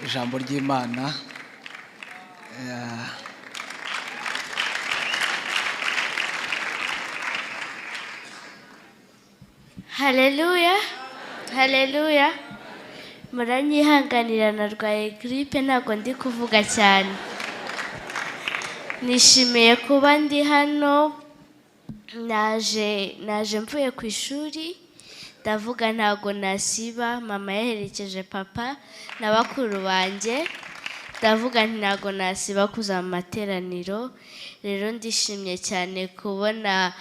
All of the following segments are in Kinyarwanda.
Ijambo ry'Imana. Haleluya, haleluya. Muranyihanganira narwaye gripe ntabwo ndi kuvuga cyane. Nishimiye kuba ndi hano, naje mvuye ku ishuri, ndavuga ntabwo nasiba, mama yaherekeje papa na bakuru banjye, ndavuga ntabwo nasiba kuza mu materaniro. Rero ndishimye cyane kubona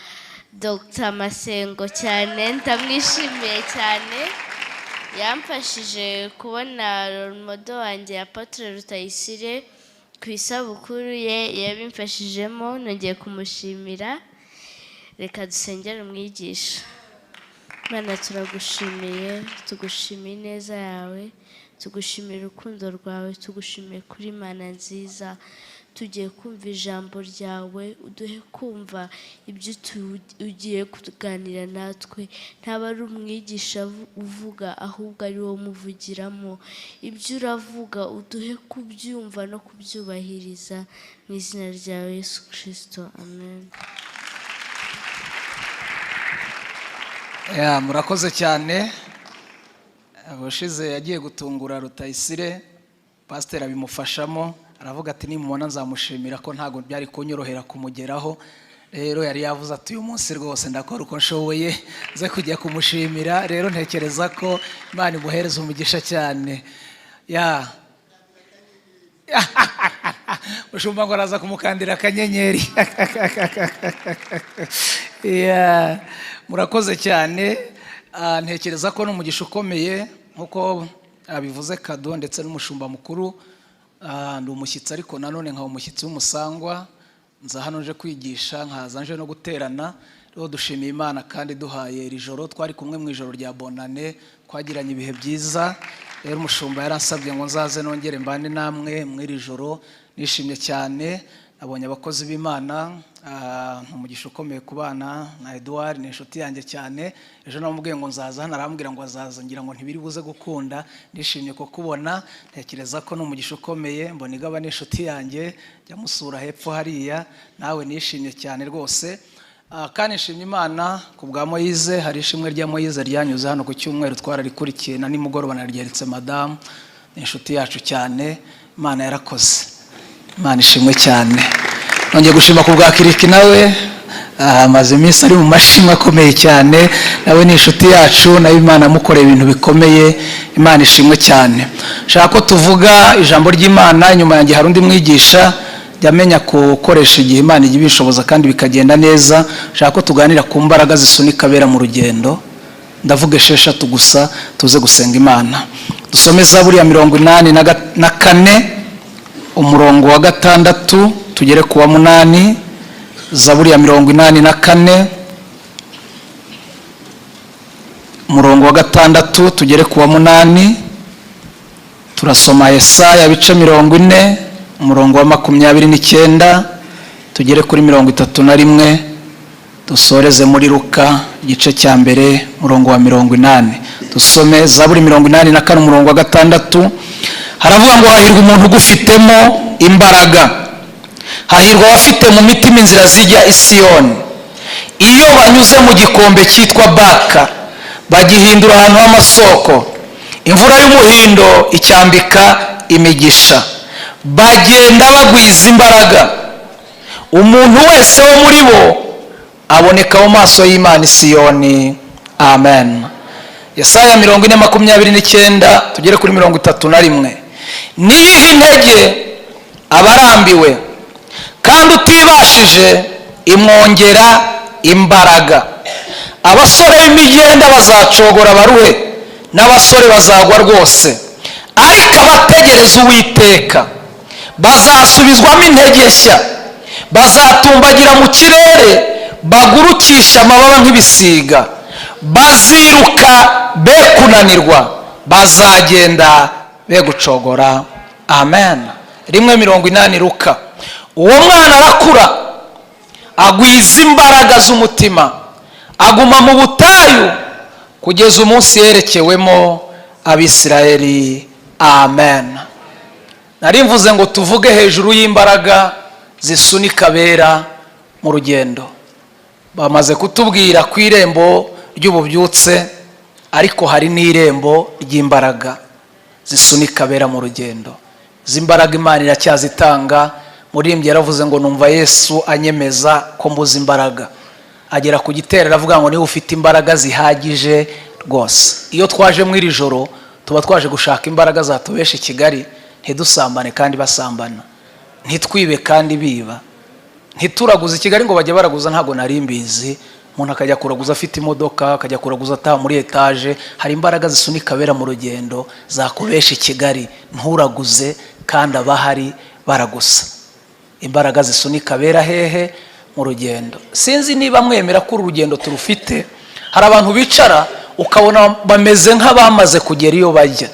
Dr. Masengo cyane, ndamwishimiye cyane. Yamfashije kubona modo wanjye Apotre Rutayisire ku isabukuru ye, yabimfashijemo, nongeye kumushimira. Reka dusengere umwigisha. Mana turagushimiye, tugushimiye neza yawe, tugushimiye urukundo rwawe, tugushimiye kuri Mana nziza. Tugiye kumva ijambo ryawe, uduhe kumva ibyo ugiye kuganira natwe. Ntaba ari umwigisha uvuga, ahubwo ari wowe umuvugiramo. Ibyo uravuga uduhe kubyumva no kubyubahiriza, mu izina rya Yesu Kristo, amen. Murakoze cyane. Abashize yagiye gutungura Rutayisire, pastor abimufashamo, aravuga ati nimubona nzamushimira ko ntago byari kunyorohera kumugeraho. Rero yari yavuze ati uyu munsi rwose ndakora uko nshoboye ze kujya kumushimira. Rero ntekereza ko Imana imuhereza umugisha cyane. Mushumba ngo araza kumukandira akanyenyeri. Murakoze cyane. Ntekereza ko n'umugisha ukomeye nkuko abivuze Kado ndetse n'umushumba mukuru. Ndi umushyitsi ariko nanone nka umushyitsi w'umusangwa, nza hano nje kwigisha, nkaza nje no guterana. Rero dushimiye Imana kandi duhaye iri joro, twari kumwe mu ijoro rya bonane, twagiranye ibihe byiza. Rero umushumba yaransabye ngo nzaze nongere mbane namwe mu iri joro. Nishimye cyane, nabonye abakozi b'Imana, umugisha ukomeye kubana na Edouard, ni inshuti yanjye cyane. Ejo namubwiye ngo nzaza hano, arambwira ngo azaza, ngira ngo ntibiri buze gukunda. Nishimye ko kubona, ntekereza ko n'umugisha ukomeye. Mbona igaba n'inshuti yanjye, jya musura hepfo hariya. Nawe nishimye cyane rwose. Kandi nshimye Imana ku bwa Moise. Hari ishimwe rya Moise ryanyuze hano ku cyumweru, twararikurikiye na nimugoroba naryeretse madamu, ni inshuti yacu cyane. Imana yarakoze, Imana ishimwe cyane. Nongeye gushima ku bwa Kiriki, nawe amaze iminsi ari mu mashimwe akomeye cyane. Nawe ni inshuti yacu, nawe Imana amukoreye ibintu bikomeye. Imana ishimwe cyane. Shaka ko tuvuga ijambo ry'Imana. Inyuma yanjye hari undi mwigisha, yamenya gukoresha igihe Imana ijya ibishoboza kandi bikagenda neza. Shaka ko tuganira ku mbaraga zisunika abera mu rugendo. Ndavuga 6 gusa, tuze gusenga Imana. Dusome Zaburi ya 84 umurongo wa 6 tugere ku wa 8. Zaburi ya 84 umurongo wa 6 tugere ku wa 8. Turasoma Yesaya bice 40 umurongo wa 29 tugere kuri 31. Dusoreze muri Luka igice cya mbere umurongo wa 80. Dusome Zaburi 84 umurongo wa 6. Haravuga ngo hahirwa umuntu ugufitemo imbaraga, hahirwa abafite mu mitima inzira zijya i Siyoni. Iyo banyuze mu gikombe cyitwa Baka, bagihindura ahantu h'amasoko, imvura y'umuhindo icyambika imigisha. Bagenda bagwiza imbaraga, umuntu wese wo muri bo aboneka mu maso y'Imana i Siyoni. Amen. Yesaya 40:29 tugere kuri 31. Niyiha intege abarambiwe, kandi utibashije imwongera imbaraga. Abasore b'imigenda bazacogora baruhe, n'abasore bazagwa rwose. Ariko abategereza Uwiteka bazasubizwamo intege nshya, bazatumbagira mu kirere, bagurukisha amababa nk'ibisiga. Baziruka be kunanirwa, bazagenda be gucogora. Amen. 1:80 Luka. Uwo mwana arakura, agwiza imbaraga z'umutima, aguma mu butayu kugeza umunsi yerekewemo Abisirayeli. amen. Nari mvuze ngo tuvuge hejuru y'imbaraga zisunika abera mu rugendo. Bamaze kutubwira ku irembo ry'ububyutse, ariko hari n'irembo ry'imbaraga zisunika abera mu rugendo. Zimbaraga Imana iracyazitanga. Murimbyi yaravuze ngo numva Yesu anyemeza ko mbuze imbaraga. Agera ku gitero aravuga ngo niba ufite imbaraga zihagije rwose. Iyo twaje mu iri joro tuba twaje gushaka imbaraga zatubesha Kigali, ntidusambane kandi basambana, ntitwibe kandi biba, ntituraguze Kigali ngo bajye baraguza. Ntago nari mbizi. Umuntu akajya kuraguza afite imodoka, akajya kuraguza ataha muri etaje. Hari imbaraga zisunika abera mu rugendo zakubesha Kigali, nturaguze kandi abahari baragusa. Imbaraga zisunika abera hehe mu rugendo. Sinzi niba mwemera ko urugendo turufite. Hari abantu bicara ukabona bameze nk'abamaze kugera iyo bajya.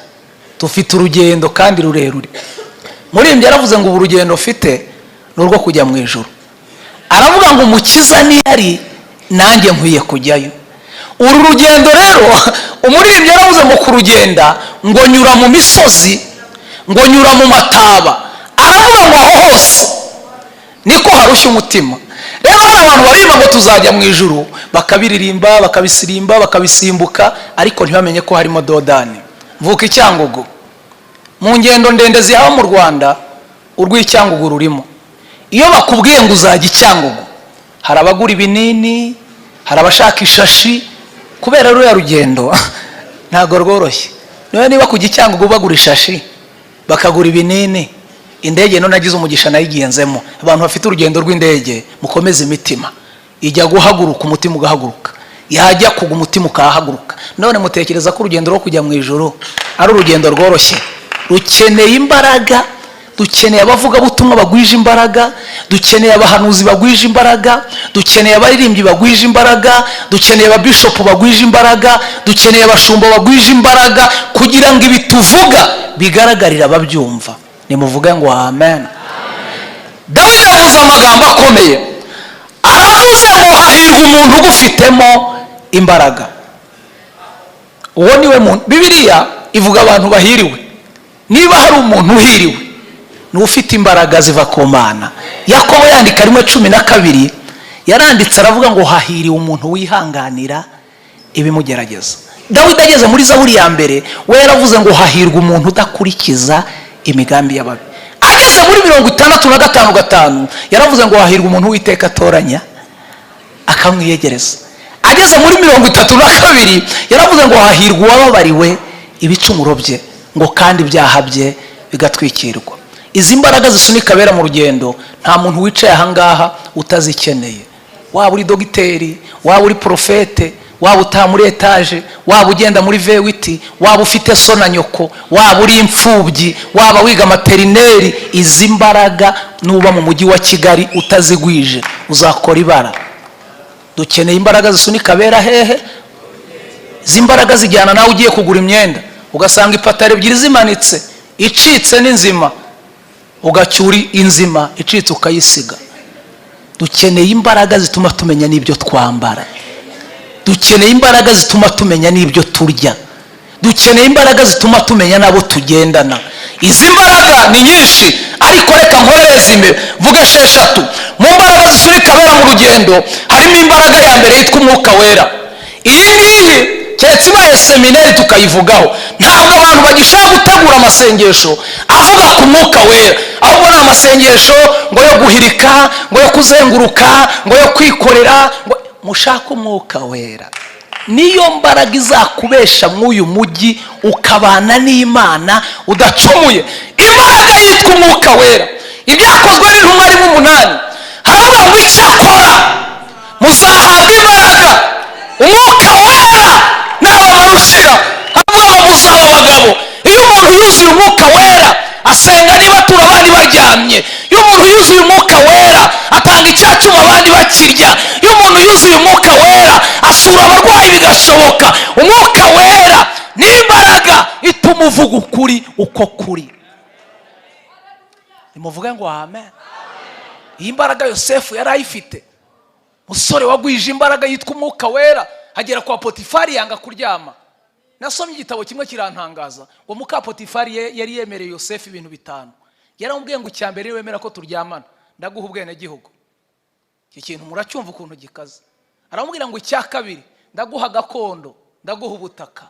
Tufite urugendo kandi rurerure. Murimbyi yaravuze ngo urugendo ufite n'urwo kujya mu ijuru. Aravuga ngo umukiza niyari nanjye nkwiye kujyayo. Uru rugendo rero umurimbyi yaravuze ngo kurugenda ngo nyura mu misozi, ngo nyura mu mataba. Aravuga ngo aho hose niko harushya umutima. Rero hari abantu baririmba ngo tuzajya mu ijuru, bakabiririmba, bakabisirimba, bakabisimbuka, ariko ntibamenye ko harimo dodani. Mvuka Icyangugu. Mu ngendo ndende zihaba mu Rwanda, urw'Icyangugu rurimo. Iyo bakubwiye ngo uzajya Icyangugu, hari abagura ibinini, hari abashaka ishashi, kubera ruriya rugendo ntago rworoshye. Niba kujya Icyangugu bagura ishashi, bakagura ibinini, indege none nagize umugisha nayigenzemo. Abantu bafite urugendo rw'indege mukomeze imitima. Ijya guhaguruka umutima ugahaguruka, yajya kuga umutima ukahaguruka. None mutekereza ko urugendo rwo kujya mu ijuru ari urugendo rworoshye? Rukeneye imbaraga. Dukeneye abavuga butumwa bagwije imbaraga, dukeneye abahanuzi bagwije imbaraga, dukeneye abaririmbyi bagwije imbaraga, dukeneye ababishopu bagwije imbaraga, dukeneye abashumba bagwije imbaraga, kugira ngo ibituvuga bigaragarira ababyumva. Nimuvuge ngo amen. Dawidi yavuze amagambo akomeye. Aravuze ngo hahirwa umuntu ugufitemo imbaraga. Uwo niwe muntu. Bibiliya ivuga abantu bahiriwe. Niba hari umuntu uhiriwe, n'ufite imbaraga ziva ku Mana. Yakobo yandika 1:12 yaranditse aravuga ngo hahiriwe umuntu wihanganira ibimugerageza. Dawidi ageze muri Zaburi ya mbere we yaravuze ngo hahirwa umuntu udakurikiza imigambi y'ababi. Ageze muri 65:5 yaravuze ngo hahirwa umuntu witeka atoranya akamwiyegereza. Ageze muri 32 yaravuze ngo hahirwa uwababariwe ibicumuro bye, ngo kandi ibyaha bye bigatwikirwa. Izi mbaraga zisunika abera mu rugendo nta muntu wicaye ahangaha utazikeneye. Waba uri dogiteri, waba uri profete, waba utaha muri etaje, waba ugenda muri V8, waba ufite so na nyoko, waba uri imfubyi, waba wiga materineri, izi mbaraga nuba mu mujyi wa Kigali utazigwije uzakora ibara. Dukeneye imbaraga zisunika abera hehe. Zimbaraga zijyana nawe ugiye kugura imyenda ugasanga ipataro ebyiri zimanitse, icitse n'inzima, ugacyuri inzima icitse ukayisiga. Dukeneye imbaraga zituma tumenya n'ibyo twambara. Dukeneye imbaraga zituma tumenya n'ibyo turya. Dukeneye imbaraga zituma tumenya nabo tugendana. Izi mbaraga ni nyinshi, ariko reka nkoreze imbere vuga 6. Mu mbaraga zisunika abera mu rugendo harimo imbaraga ya mbere yitwa umwuka wera. Iyi ngiyi keretse ibaye seminari tukayivugaho. Ntabwo abantu bagishaka gutegura amasengesho avuga ku mwuka wera, ahubwo ni amasengesho ngo yo guhirika, ngo yo kuzenguruka, ngo yo kwikorera. Mushaka umwuka wera, niyo mbaraga izakubesha mw'uyu mujyi ukabana n'Imana udacumuye. Imbaraga yitwa umwuka wera. Ibyakozwe n'intumwa 8 haravuga ngo icyakora muzahabwa imbaraga umwuka wera n'abamushira. Haravuga ngo muzaba abagabo. Iyo umuntu yuzuye umwuka wera asenga niba tura abandi baryamye. Iyo umuntu yuzuye umwuka wera atanga icyacuma abandi bakirya. Iyo umuntu yuzuye umwuka wera asura abarwayi bigashoboka. Umwuka wera ni imbaraga ituma uvuga ukuri uko kuri. Nimuvuge ngo amen. Iyi mbaraga Yosefu yari ayifite. Musore wagwije imbaraga yitwa umwuka wera, agera kwa Potifari yanga kuryama. nasomye igitabo kimwe kirantangaza ngo muka Potifari yari yemereye Yosefu ibintu bitanu. Yaramubwiye ngo icyambere wemera ko turyamana ndaguha ubwene gihugu. Iki kintu muracyumva ukuntu gikaze. Aramubwira ngo icya kabiri ndaguha gakondo, ndaguha ubutaka.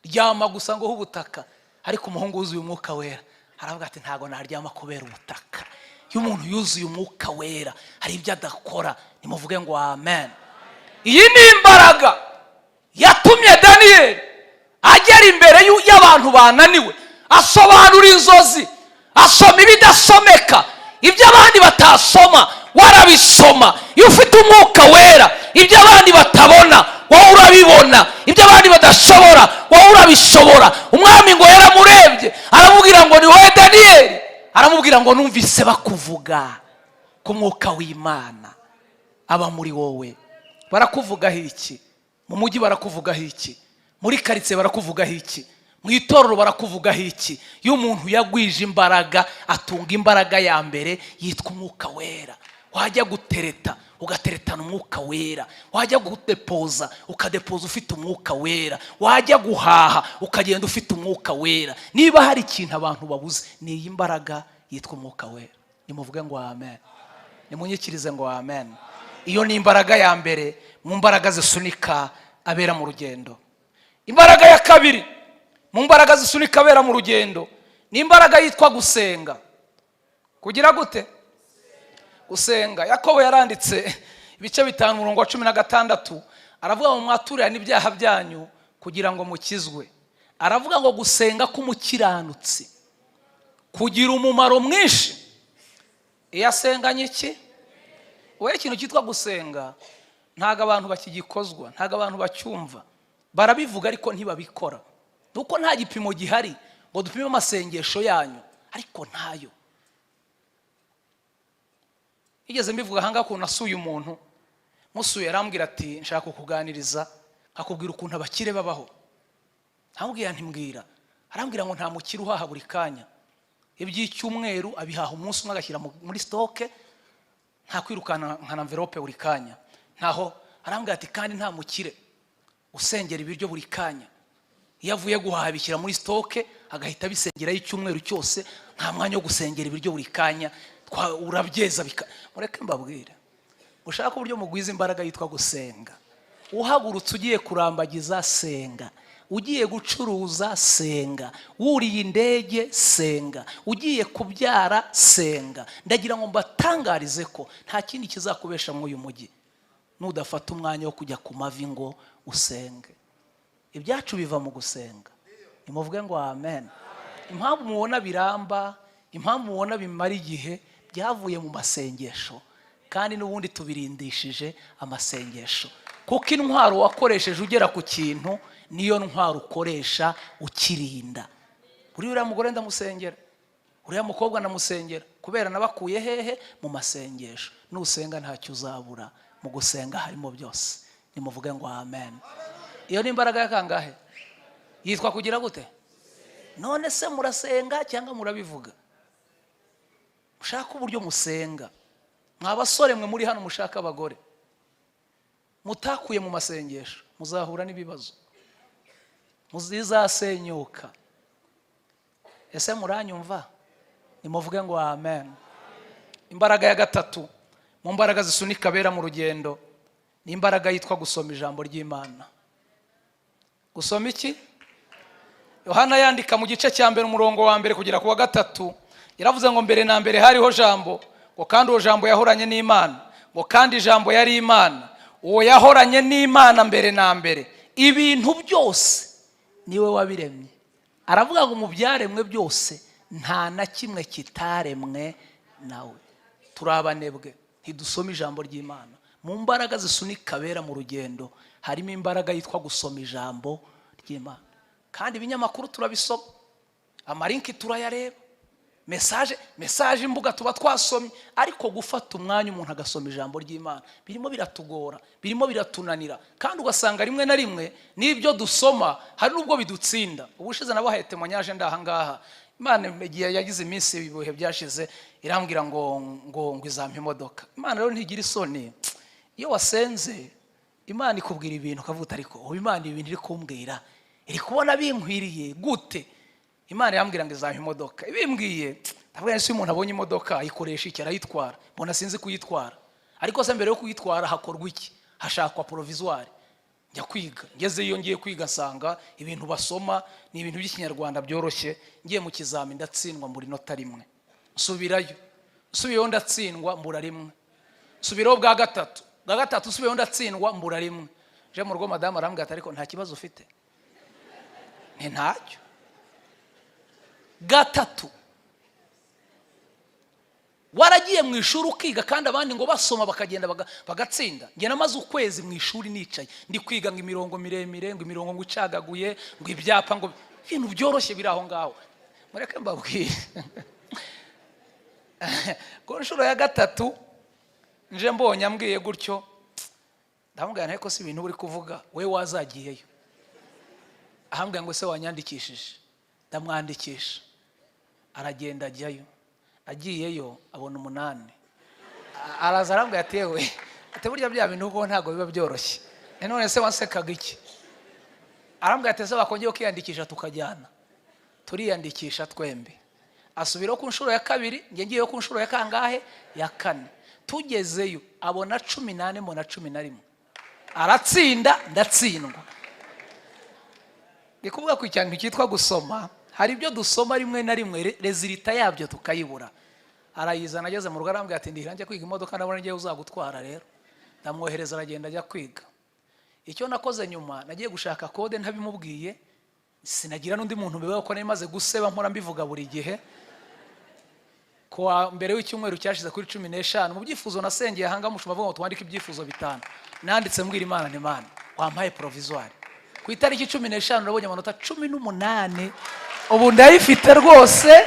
Ryama gusa ngo ubutaka. Ariko umuhungu wuzuye umwuka wera aravuga ati ntago naryama kubera ubutaka. Iyo umuntu yuzuye umwuka wera hari ibyo adakora. Nimuvuge ngo amen. Iyi ni imbaraga yatumye Daniel agera imbere y'abantu bananiwe, asobanura inzozi, asoma ibidasomeka, ibyo abandi batasoma warabisoma. Iyo ufite umwuka wera ibyo abandi batabona wowe urabibona, ibyo abandi badashobora wowe urabishobora. Umwami ngo yaramurebye aramubwira ngo ni wowe Daniel, aramubwira ngo numvise bakuvuga ku mwuka w'Imana aba muri wowe. Barakuvugaho iki? Mu mujyi barakuvugaho iki? Muri karitsiye barakuvugaho iki? Mu itorero barakuvugaho iki? Iyo umuntu yagwije imbaraga atunga imbaraga ya mbere yitwa umwuka wera. Wajya gutereta ugateretana umwuka wera, wajya gudepoza ukadepoza ufite umwuka wera, wajya guhaha ukagenda ufite umwuka wera. Niba hari ikintu abantu babuze ni iyi mbaraga yitwa umwuka wera. Nimuvuge ngo amen. Nimunyikirize ngo amen. Iyo ni imbaraga ya mbere mu mbaraga zisunika abera mu rugendo. Imbaraga ya kabiri mu mbaraga zisunika abera mu rugendo ni imbaraga yitwa gusenga. Kugira gute? Gusenga. Yakobo yaranditse ibice 5:16 aravuga ngo mwaturira n'ibyaha byanyu kugira ngo mukizwe. Aravuga ngo gusenga k'umukiranutsi kugira umumaro mwinshi. Iyo asenganye iki? Wowe ikintu cyitwa gusenga ntago abantu bakigikozwa, ntago abantu bacyumva. Barabivuga ariko ntibabikora. Nuko nta gipimo gihari ngo dupime amasengesho yanyu, ariko ntayo. Igeze mbivuga hanga ko nasuye umuntu, musuye arambwira ati nshaka kukuganiriza, akubwira ukuntu abakire babaho. Ambwira ntimbwira. Arambwira ngo nta mukire uhaha buri kanya. Iby'icyumweru abihaha umunsi umwe agashyira muri stoke, nta kwirukana nka envelope buri kanya. Ntaho arambwira ati kandi nta mukire usengera ibiryo buri kanya. Iyo avuye guhaha bishyira muri stoke agahita bisengera y'icyumweru cyose, nta mwanya wo gusengera ibiryo buri kanya. Urabyeza mureke mbabwire. Ushaka uburyo mugwiza imbaraga yitwa gusenga. Uhagurutse ugiye kurambagiza senga, ugiye gucuruza senga, wuriye indege senga, ugiye kubyara senga. Ndagira ngo mbatangarize ko nta kindi kizakubesha mu uyu mujyi nudafata umwanya wo kujya ku mavi ngo usenge. Ibyacu biva mu gusenga. Nimuvuge ngo amen. Impamvu mubona biramba, impamvu mubona bimara igihe byavuye mu masengesho, kandi n'ubundi tubirindishije amasengesho. Kuko intwaro wakoresheje ugera ku kintu niyo ntwaro ukoresha ukirinda. Uriya mugore ndamusengera, uriya mukobwa ndamusengera, kubera nabakuye hehe? Mu masengesho. Nusenga ntacyo uzabura. Mu gusenga harimo byose. Nimuvuge ngo amen. Iyo ni imbaraga ya kangahe? Yitwa kugira gute? None se murasenga cyangwa murabivuga? Mushaka uburyo musenga. Mwabasore mwe muri hano mushaka abagore, mutakuye mu masengesho muzahura n'ibibazo, muzizasenyuka. Ese muranyumva? Nimuvuge ngo amen. Imbaraga ya gatatu mu mbaraga zisunika abera mu rugendo ni imbaraga yitwa gusoma ijambo ry'Imana. Gusoma iki? Yohana yandika mu gice cya mbere umurongo wa mbere kugera ku wa 3 yaravuze ngo mbere na mbere hariho jambo, ngo kandi uwo jambo yahoranye n'Imana, ngo kandi ijambo yari Imana, uwo yahoranye n'Imana mbere na mbere. Ibintu byose niwe wabiremye. Aravuga ngo mu byaremwe byose nta na kimwe kitaremwe nawe. Turabanebwe ntidusoma ijambo ry'Imana. Mu mbaraga zisunika abera mu rugendo harimo imbaraga yitwa gusoma ijambo ry'Imana. Kandi ibinyamakuru turabisoma, amalinki turayareba, message imbuga tuba twasomye, ariko gufata umwanya umuntu agasoma ijambo ry'Imana birimo biratugora, birimo biratunanira. Kandi ugasanga rimwe na rimwe n'ibyo dusoma hari nubwo bidutsinda. Ubushize nabahete monyaje ndahangaha, Imana igiye yagize iminsi ibihe byashize irambwira ngo izampa imodoka. Imana rero ntigira isoni. Iyo wasenze Imana ikubwira ibintu ukavuga ariko Imana ibintu iri kumbwira iri kubona binkwiriye gute? Imana yambwira ngo izampa imodoka. Ibimbwiye ndavuga se umuntu abonye imodoka ayikoresha iki? Arayitwara. Mbona sinzi kuyitwara. Ariko se mbere yo kuyitwara hakorwa iki? Hashakwa provisoire. Njya kwiga, ngezeyo ngiye kwiga nsanga ibintu basoma ni ibintu by'ikinyarwanda byoroshye. Ngiye mu kizami ndatsindwa mbura inota rimwe. Nsubirayo, nsubiyeho ndatsindwa mbura rimwe. Nsubiraho bwa gatatu nsubiyeho ndatsindwa mbura rimwe. Je mu rugo madame arambwira ariko nta kibazo ufite? Ni ntacyo. Gatatu waragiye mu ishuri ukiga kandi abandi ngo basoma bakagenda bagatsinda. Nge namaze ukwezi mu ishuri nicaye ndi kwiga ngo imirongo miremire, ngo imirongo ngo icagaguye, ngo ibyapa, ngo ibintu byoroshye biri aho ngaho. Mureke mbabwire ko nshuro ya gatatu nje mbonye ambwiye gutyo, ndamubwira nteko si ibintu uri kuvuga we wazagiyeyo. Ahambwira ngo se wanyandikishije? Ndamwandikisha. Aragenda ajyayo. Agiyeyo abona 8. Araza arambwira ati yewe ati burya bya bintu uko ntago biba byoroshye. None se wansekaga iki? Arambwira ati se bakongeye kwiyandikisha tukajyana. Turiyandikisha twembi. Asubiraho ku nshuro ya 2, nge ngiyeyo ku nshuro ya kangahe? Ya 4. Tugezeyo abona 18 mbona 11. Aratsinda ndatsindwa. Ndikuvuga ku cyantu cyitwa gusoma. Hari ibyo dusoma rimwe na rimwe rezilita yabyo tukayibura. Arayizana ageze mu rugo arambwira ati ndirangiye kwiga imodoka ndabona ngiye uzagutwara rero. Ndamwohereza aragenda ajya kwiga. Icyo nakoze nyuma nagiye gushaka kode ntabimubwiye, sinagira n'undi muntu bibaho ko namaze guseba mpora mbivuga buri gihe. Kwa mbere w'icyumweru cyashize kuri 15 mu byifuzo nasengeye hanga mushuma avuga ngo twandike ibyifuzo 5. Nanditse mbwira Imana ni Imana wampaye provisoire. Ku itariki 15 nabonye amanota 18. Ubu ndayifite rwose,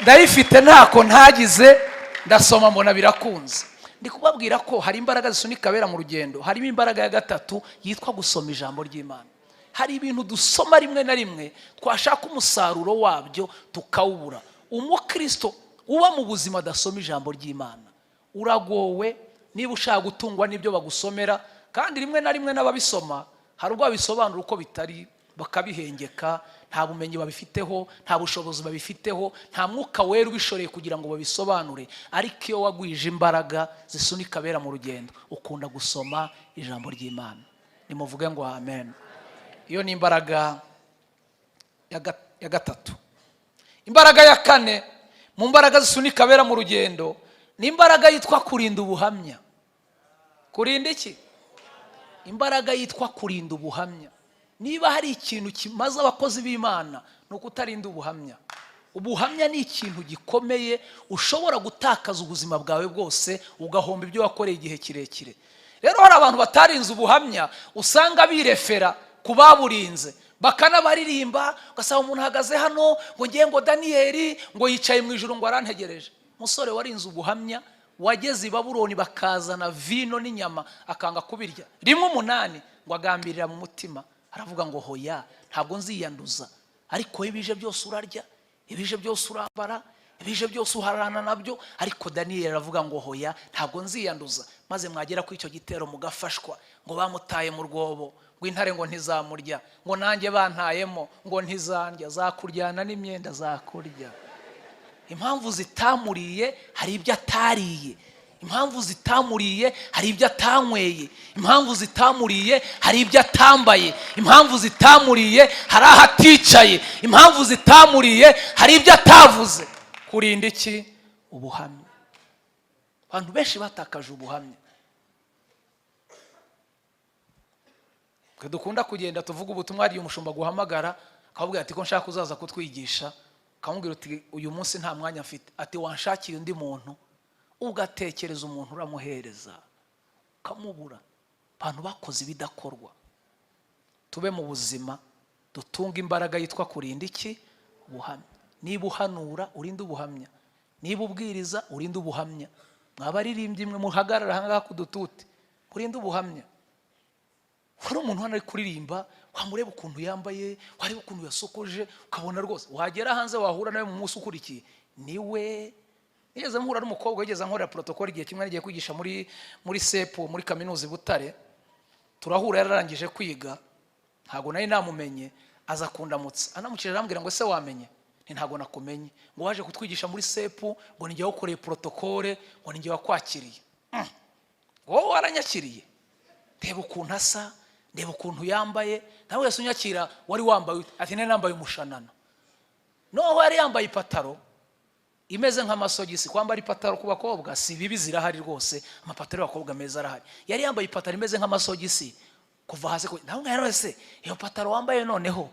ndayifite ntako ntagize, ndasoma mbona birakunze. Ndi kubabwira ko hari imbaraga zisunika bera mu rugendo. Harimo imbaraga ya gatatu yitwa gusoma ijambo ry'Imana. Hari ibintu dusoma rimwe na rimwe twashaka umusaruro wabyo tukawubura. Umukristo uba mu buzima dasoma ijambo ry'Imana uragowe niba ushaka gutungwa n'ibyo bagusomera, kandi rimwe na rimwe n'ababisoma hari ubwo babisobanura uko bitari bakabihengeka, nta bumenyi babifiteho, nta bushobozi babifiteho, nta mwuka wera ubishoreye kugira ngo babisobanure. Ariko iyo wagwije imbaraga zisunika bera mu rugendo ukunda gusoma ijambo ry'Imana. Nimuvuge ngo amen. Iyo ni imbaraga ya gatatu. Imbaraga ya 4 mu mbaraga zisunika bera mu rugendo ni imbaraga yitwa kurinda ubuhamya. Kurinda iki? Imbaraga yitwa kurinda ubuhamya. Niba hari ikintu kimaze abakozi b'Imana nuko utarinda ubuhamya. Ubuhamya ni ikintu gikomeye, ushobora gutakaza ubuzima bwawe bwose ugahomba ibyo wakoreye igihe kirekire. Rero hari abantu batarinze ubuhamya usanga birefera kubaburinze, bakanabaririmba ugasaba umuntu ahagaze hano ngo ngiye ngo Danieli ngo yicaye mu ijuru ngo arantegereje. Musore warinze ubuhamya wageze i Babuloni bakazana vino n'inyama akanga kubirya. 8 ngo agambirira mu mutima aravuga ngo hoya ntabwo nziyanduza, ariko ibije byose urarya, ibije byose urambara, ibije byose uharana nabyo, ariko Daniel aravuga ngo hoya ntabwo nziyanduza. Maze mwagera ku icyo gitero mugafashwa ngo bamutaye mu rwobo, ngo intare ngo ntizamurya, ngo nanjye bantayemo ngo ntizandya, zakuryana n'imyenda zakurya. Impamvu zitamuriye hari ibyo atariye, impamvu zitamuriye hari ibyo atanyweye, impamvu zitamuriye hari ibyo atambaye, impamvu zitamuriye hari aho aticaye, impamvu zitamuriye hari ibyo atavuze. Kurinda iki? Ubuhamya. Abantu benshi batakaje ubuhamya. Twe dukunda kugenda tuvuga ubutumwa ari umushumba guhamagara akabwira ati ko nshaka kuzaza kutwigisha, akamubwira uti uyu munsi nta mwanya afite, ati wanshakiye undi muntu, ugatekereza umuntu uramuhereza ukamubura. Abantu bakoze ibidakorwa. Tube mu buzima dutunga imbaraga yitwa kurinda iki? Ubuhamya. Niba uhanura urinde ubuhamya, niba ubwiriza urinde ubuhamya. Mwabaririmbyi mwe muhagarara hanga kudutute urinde ubuhamya. Hari umuntu hano ari kuririmba wamureba ukuntu yambaye, wareba ukuntu yasokoje, ukabona rwose wagera hanze wahura nawe mu munsi ukurikiye niwe. Nigeze mpura n'umukobwa yigeze nkorera protocol igihe kimwe nagiye kwigisha muri sepu muri kaminuza i Butare. Turahura yararangije kwiga, ntago nari namumenye, aza kundamutsa anamukije arambwira ngo ese wamenye, ntago nakumenye, ngo waje kutwigisha muri sepu, ngo ninjye wakoreye protokole, ngo ninjye wakwakiriye. Wowe waranyakiriye, ndeba ukuntu asa, ndeba ukuntu yambaye, nawe yase unyakira wari wambaye ati nari nambaye umushanana. No wari yambaye ipataro imeze nk'amasogisi. Kwambara ipataro ku bakobwa si bibi, zirahari rwose, amapataro y'abakobwa meza arahari. Yari yambaye ipataro imeze nk'amasogisi kuva hasi. Nawe ngero se iyo pataro wambaye noneho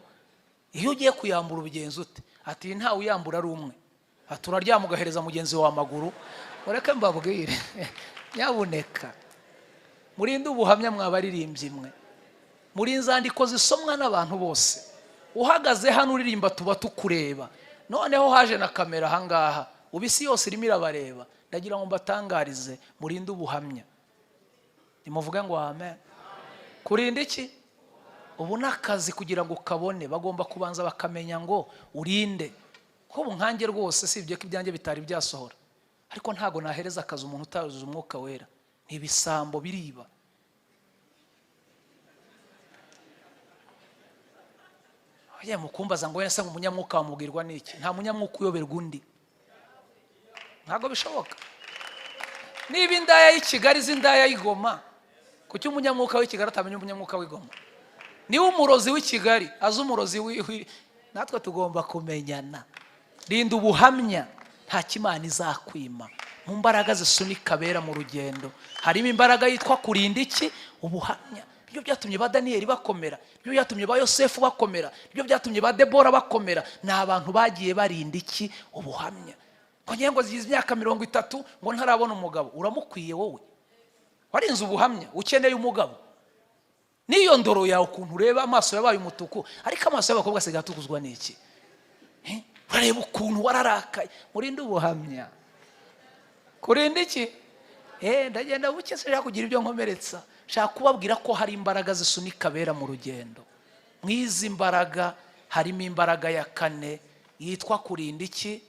iyo ugiye kuyambura ubigenza ute? Ati ntawe uyambura ari umwe, aturaryama ugahereza mugenzi wa maguru. Ureke mbabwire nyabuneka murinde ubuhamya mwabaririmbyi mwe, muri inzandiko zisomwa n'abantu bose. Uhagaze hano uririmba tuba tukureba, noneho haje na kamera ahangaha ubisi yose irimo irabareba. Ndagira ngo mbatangarize murinde ubuhamya. Nimuvuge ngo amen. Kurinda iki? Ubu nakazi kugira ngo ukabone bagomba kubanza bakamenya ngo urinde. Ko bunkange rwose sibye ko ibyanjye bitari byasohora, ariko ntago nahereza akazi umuntu utaruzuza umwuka wera. Ntibisambo biriba. Oya mukumbaza ngo yasa umunyamwuka wamubwirwa niki? Nta munyamwuka uyoberwa undi, ntago bishoboka. Niba indaya y'Ikigali zindaya y'Igoma, kuki umunyamwuka w'Ikigali atamenya umunyamwuka w'Igoma? Niba umurozi w'Ikigali azi umurozi natwe tugomba kumenyana. Rinda ubuhamya, nta kimana izakwima. Mu mbaraga zisunika bera mu rugendo harimo imbaraga yitwa kurinda iki? Ubuhamya. Ibyo byatumye ba Daniel bakomera, ibyo byatumye ba Yosefu bakomera, ibyo byatumye ba Debora bakomera. Ni abantu bagiye barinda iki? Ubuhamya. Kongeye ngo zigize imyaka 30 ngo ntarabona umugabo. Uramukwiye wowe? Warinze ubuhamya ukeneye umugabo? Niyo ndoro yawe ukuntu ureba amaso yabaye umutuku, ariko amaso y'abakobwa asigaye atukuzwa n'iki? Urareba ukuntu wararakaye. Murinde ubuhamya. Kurinda iki? Ndagenda buke se kugira ibyo nkomeretsa. Shaka kubabwira ko hari imbaraga zisunika bera mu rugendo. Mwizi imbaraga harimo imbaraga ya kane yitwa kurinda iki?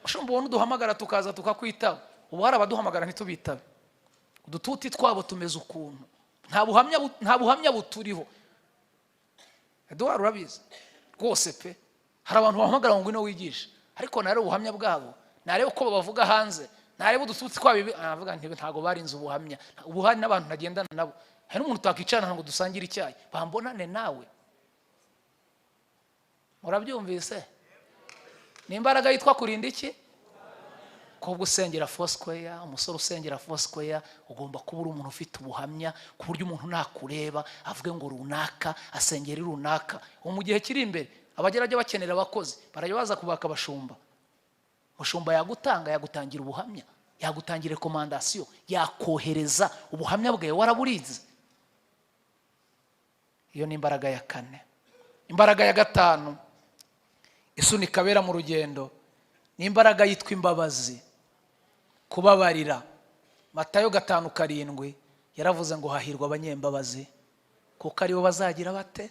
Ushumba ubona duhamagara tukaza tukakwitaba. Ubu hari abaduhamagara ntitubitabe. Udututi twabo tumeze ukuntu. Nta buhamya buturiho. Eduard urabizi rwose pe. Hari abantu bahamagara ngo ngwino wigisha, ariko nare ubuhamya bwabo narebe uko bavuga hanze, narebe udututi twabibi. Avuga nti ntago barinze ubuhamya. Ubuhari n'abantu nagendana nabo, hari n'umuntu twakicana ngo dusangire icyayi bambonane nawe. Murabyumvise? Ni imbaraga yitwa kurinda iki? Ko gusengera Foursquare, umusore usengera Foursquare ugomba kuba uri umuntu ufite ubuhamya, ku buryo umuntu nakureba avuge ngo runaka asengera runaka. Mu gihe kiri imbere abagerajya bakenera abakozi barayabaza kubaka abashumba. Mushumba yagutangira ubuhamya, yagutangira recommandation, yakohereza ubuhamya bwawe waraburinze. Iyo ni imbaraga ya kane. Imbaraga ya gatanu isunika bera mu rugendo ni imbaraga yitwa imbabazi, kubabarira. Matayo 5:7 yaravuze ngo hahirwa abanyembabazi kuko aribo bazagira bate?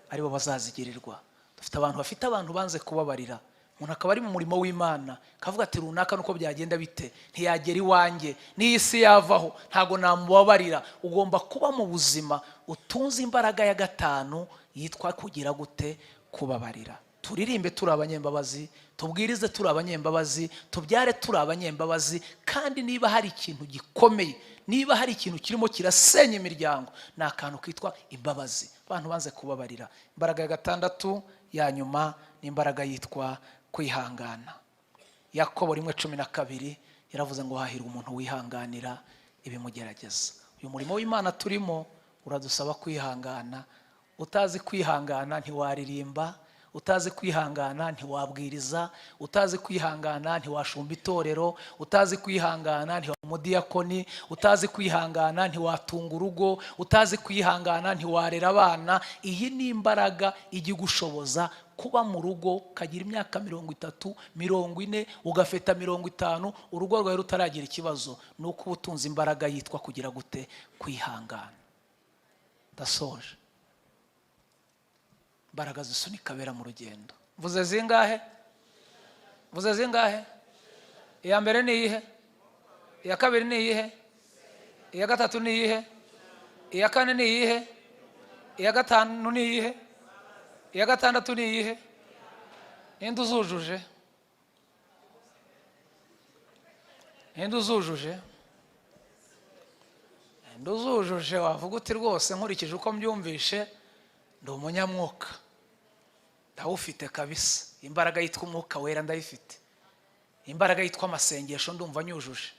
Aribo bazazigirirwa. Dufite abantu bafite abantu banze kubabarira. Umuntu akaba ari mu murimo w'Imana kavuga ati runaka nuko byagenda bite ntiyagera iwanjye n'isi yavaho ntago namubabarira. Ugomba kuba mu buzima utunze imbaraga ya gatanu yitwa kugira gute? Kubabarira. Turirimbe turi abanyembabazi, tubwirize turi abanyembabazi, tubyare turi abanyembabazi. Kandi niba hari ikintu gikomeye, niba hari ikintu kirimo kirasenya imiryango, ni akantu kitwa imbabazi. Abantu banze kubabarira. Imbaraga ya gatandatu ya nyuma ni imbaraga yitwa kwihangana. Yakobo 1:12 yaravuze ngo hahirwa umuntu wihanganira ibimugerageza. Uyu murimo w'Imana turimo uradusaba kwihangana. Utazi kwihangana ntiwaririmba, utazi kwihangana ntiwabwiriza, utazi kwihangana ntiwashumba itorero, utazi kwihangana ntiwamudiyakoni, utazi kwihangana ntiwatunga urugo, utazi kwihangana ntiwarera abana. Iyi ni imbaraga igigushoboza kuba mu rugo kagira imyaka 30, 40, ugafeta 50, urugo rwawe rutaragira ikibazo. Nuko ubutunzi imbaraga yitwa kugira gute? Kwihangana. Dasoje. Imbaraga zisunika bera mu rugendo. Mvuze zingahe? Mvuze zingahe? Iya mbere ni iyihe? Iya kabiri ni iyihe? Iya gatatu ni iyihe? Iya kane ni iyihe? iya gatanu ni iyihe? iya gatandatu ni iyihe? ninde uzujuje? ninde uzujuje? ninde uzujuje wavuga uti rwose nkurikije uko mbyumvishe ndi umunyamwuka, ndawufite kabisa. Imbaraga yitwa umwuka wera ndayifite. Imbaraga yitwa amasengesho ndumva nyujuje.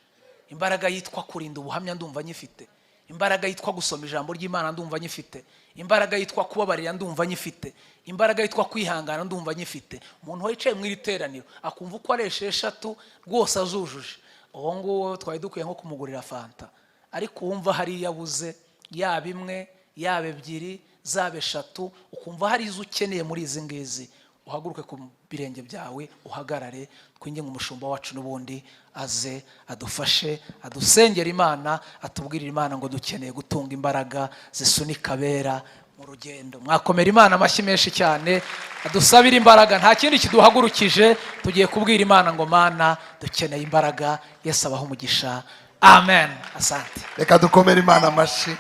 Imbaraga yitwa kurinda ubuhamya ndumva nyifite. Imbaraga yitwa gusoma ijambo ry'Imana ndumva nyifite. Imbaraga yitwa kubabarira ndumva nyifite. Imbaraga yitwa kwihangana ndumva nyifite. Umuntu wicaye mu iri teraniro akumva uko ari esheshatu rwose azujuje, uwo nguwo twari dukwiye nko kumugurira fanta. Ariko wumva hari yabuze, yaba imwe yaba ebyiri zaba eshatu, ukumva hari izo ukeneye muri izi ngizi, uhaguruke ku birenge byawe uhagarare, twinginge umushumba wacu n'ubundi aze adufashe, adusengera Imana, atubwirira Imana ngo dukeneye gutunga imbaraga zisunika abera mu rugendo. Mwakomera Imana amashyi menshi cyane, adusabira imbaraga. Nta kindi kiduhagurukije, tugiye kubwira Imana ngo Mana dukeneye imbaraga. Yesu abaho umugisha. Amen. Asante. Reka dukomere Imana amashyi.